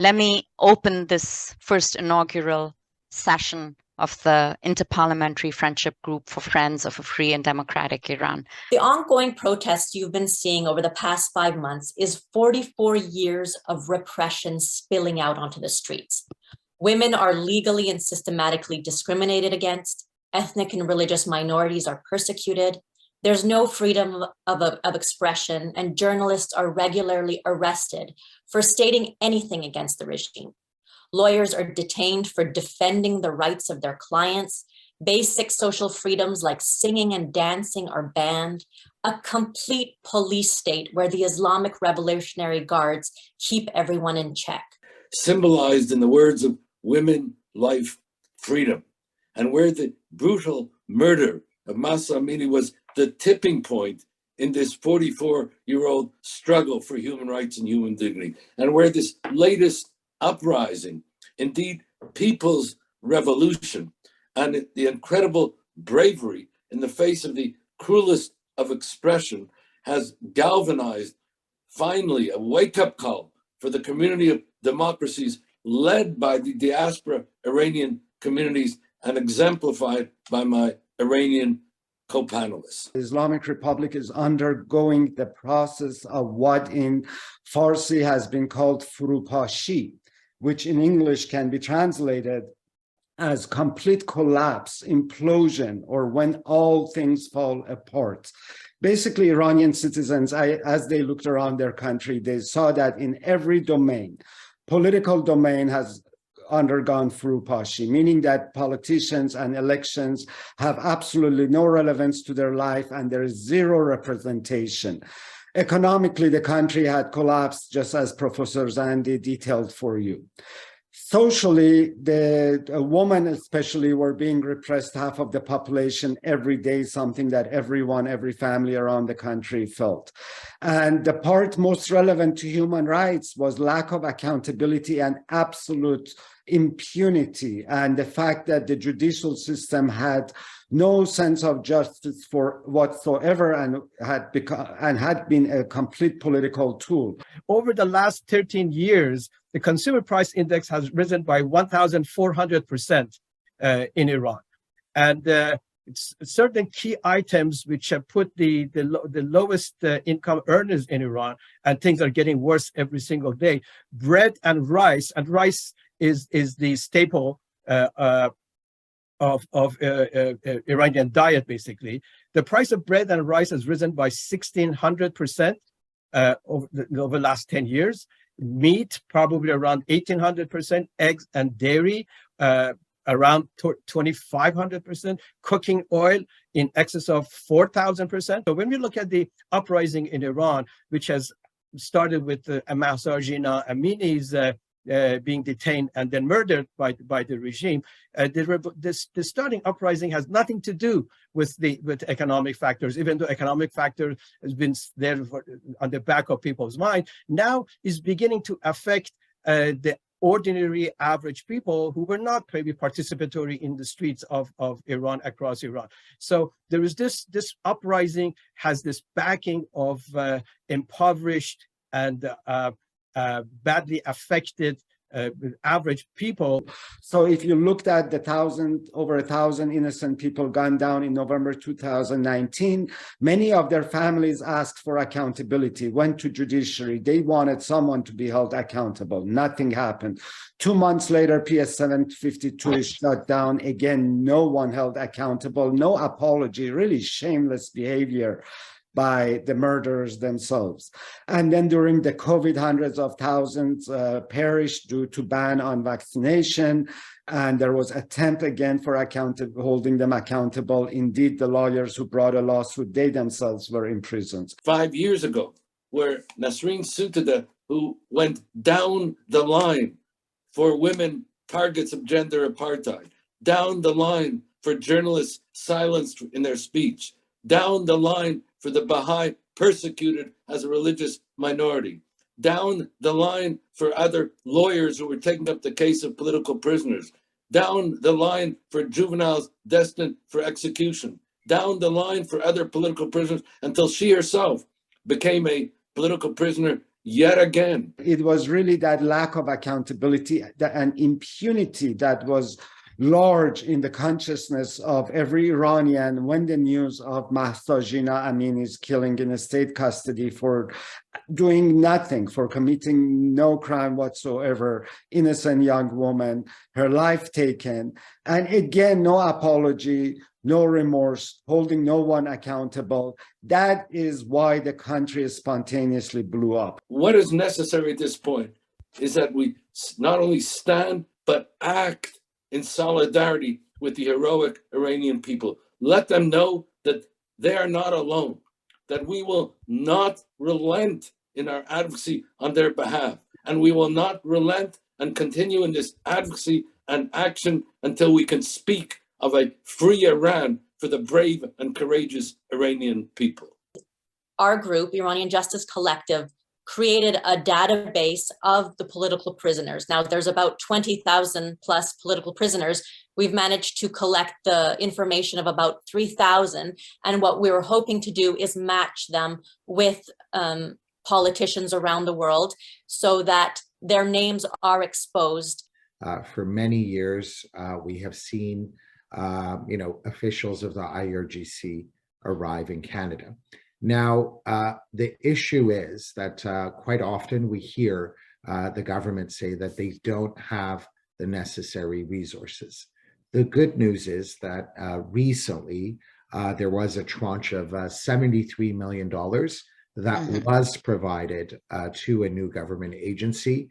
Let me open this first inaugural session of the Inter-Parliamentary Friendship Group for Friends of a Free and Democratic Iran. The ongoing protests you've been seeing over the past 5 months is 44 years of repression spilling out onto the streets. Women are legally and systematically discriminated against. Ethnic and religious minorities are persecuted. There's no freedom of expression, and journalists are regularly arrested for stating anything against the regime. Lawyers are detained for defending the rights of their clients. Basic social freedoms like singing and dancing are banned. A complete police state where the Islamic Revolutionary Guards keep everyone in check. Symbolized in the words of women, life, freedom, and where the brutal murder of Mahsa Amini was the tipping point in this 44-year-old struggle for human rights and human dignity, and where this latest uprising, indeed people's revolution, and the incredible bravery in the face of the cruelest of expression has galvanized, finally, a wake-up call for the community of democracies led by the diaspora Iranian communities and exemplified by my Iranian co-panelists. The Islamic Republic is undergoing the process of what in Farsi has been called furupashi, which in English can be translated as complete collapse, implosion, or when all things fall apart. Basically, Iranian citizens, as they looked around their country, they saw that in every domain, political domain has undergone furupashi, meaning that politicians and elections have absolutely no relevance to their life and there is zero representation. Economically, the country had collapsed, just as Professor Zandi detailed for you. Socially, the women especially were being repressed, half of the population every day, something that every family around the country felt. And the part most relevant to human rights was lack of accountability and absolute impunity, and the fact that the judicial system had no sense of justice for whatsoever and had been a complete political tool. Over the last 13 years, the consumer price index has risen by 1,400% in Iran. And it's certain key items which have put the lowest income earners in Iran, and things are getting worse every single day. Bread and rice is the staple of Iranian diet, basically. The price of bread and rice has risen by 1,600% over the last 10 years. Meat, probably around 1,800%. Eggs and dairy, around 2,500%. Cooking oil in excess of 4,000%. So when we look at the uprising in Iran, which has started with Mahsa Amini's being detained and then murdered by the regime, the starting uprising has nothing to do with economic factors, even though economic factor has been there on the back of people's mind. Now is beginning to affect the ordinary average people who were not maybe participatory in the streets of Iran, across Iran. So there is this uprising has this backing of impoverished and badly affected average people. So if you looked at the over 1,000 innocent people gunned down in November 2019, many of their families asked for accountability, went to judiciary. They wanted someone to be held accountable. Nothing happened. 2 months later, PS 752 is shut down. Again, no one held accountable, no apology, really shameless behavior by the murderers themselves. And then during the COVID, hundreds of thousands perished due to ban on vaccination. And there was attempt again for holding them accountable. Indeed, the lawyers who brought a lawsuit, they themselves were imprisoned. 5 years ago, where Nasrin Sotoudeh, who went down the line for women targets of gender apartheid, down the line for journalists silenced in their speech, down the line for the Baha'i persecuted as a religious minority, down the line for other lawyers who were taking up the case of political prisoners, down the line for juveniles destined for execution, down the line for other political prisoners, until she herself became a political prisoner yet again. It was really that lack of accountability and impunity that was large in the consciousness of every Iranian when the news of Mahsa Jina Amini's killing in state custody for doing nothing, for committing no crime whatsoever, innocent young woman, her life taken. And again, no apology, no remorse, holding no one accountable. That is why the country spontaneously blew up. What is necessary at this point is that we not only stand, but act in solidarity with the heroic Iranian people. Let them know that they are not alone, that we will not relent in our advocacy on their behalf, and we will not relent and continue in this advocacy and action until we can speak of a free Iran for the brave and courageous Iranian people. Our group, Iranian Justice Collective, created a database of the political prisoners. Now, there's about 20,000 plus political prisoners. We've managed to collect the information of about 3,000. And what we were hoping to do is match them with politicians around the world so that their names are exposed. For many years, we have seen, officials of the IRGC arrive in Canada. Now, the issue is that quite often we hear the government say that they don't have the necessary resources. The good news is that recently there was a tranche of $73 million that was provided to a new government agency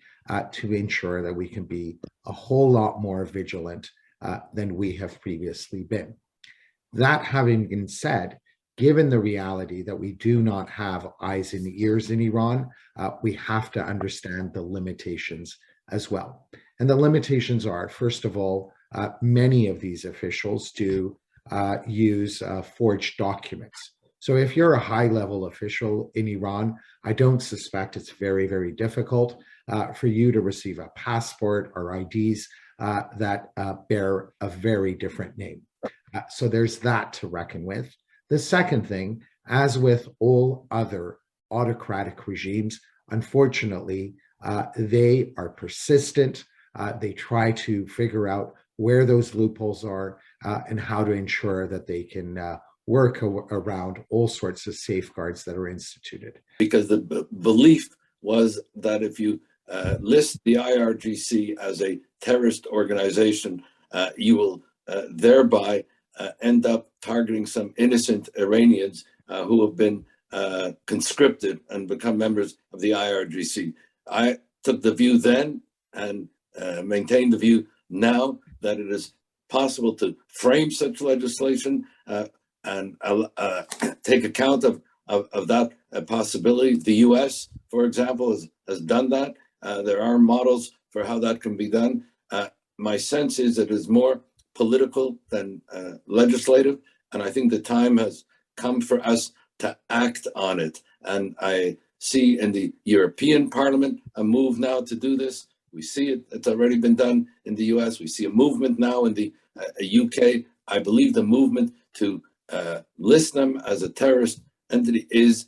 to ensure that we can be a whole lot more vigilant than we have previously been. That having been said, given the reality that we do not have eyes and ears in Iran, we have to understand the limitations as well. And the limitations are, first of all, many of these officials do use forged documents. So if you're a high-level official in Iran, I don't suspect it's very, very difficult for you to receive a passport or IDs that bear a very different name. So there's that to reckon with. The second thing, as with all other autocratic regimes, unfortunately, they are persistent. They try to figure out where those loopholes are and how to ensure that they can work around all sorts of safeguards that are instituted. Because the belief was that if you list the IRGC as a terrorist organization, you will thereby end up targeting some innocent Iranians who have been conscripted and become members of the IRGC. I took the view then and maintain the view now that it is possible to frame such legislation and take account of that possibility. The US, for example, has done that. There are models for how that can be done. My sense is it is more political than legislative, and I think the time has come for us to act on it. And I see in the European Parliament a move now to do this. We see it, it's already been done in the US. We see a movement now in the UK. I believe the movement to list them as a terrorist entity is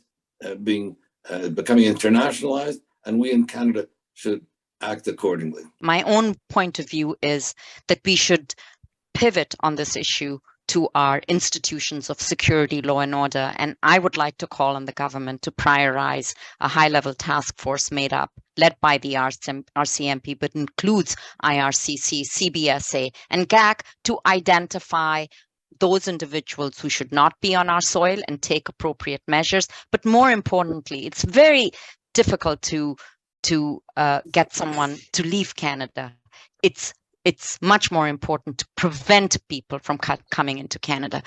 becoming internationalized, and we in Canada should act accordingly. My own point of view is that we should pivot on this issue to our institutions of security, law and order. And I would like to call on the government to prioritize a high-level task force led by the RCMP, but includes IRCC, CBSA, and GAC to identify those individuals who should not be on our soil and take appropriate measures. But more importantly, it's very difficult to get someone to leave Canada. It's much more important to prevent people from coming into Canada.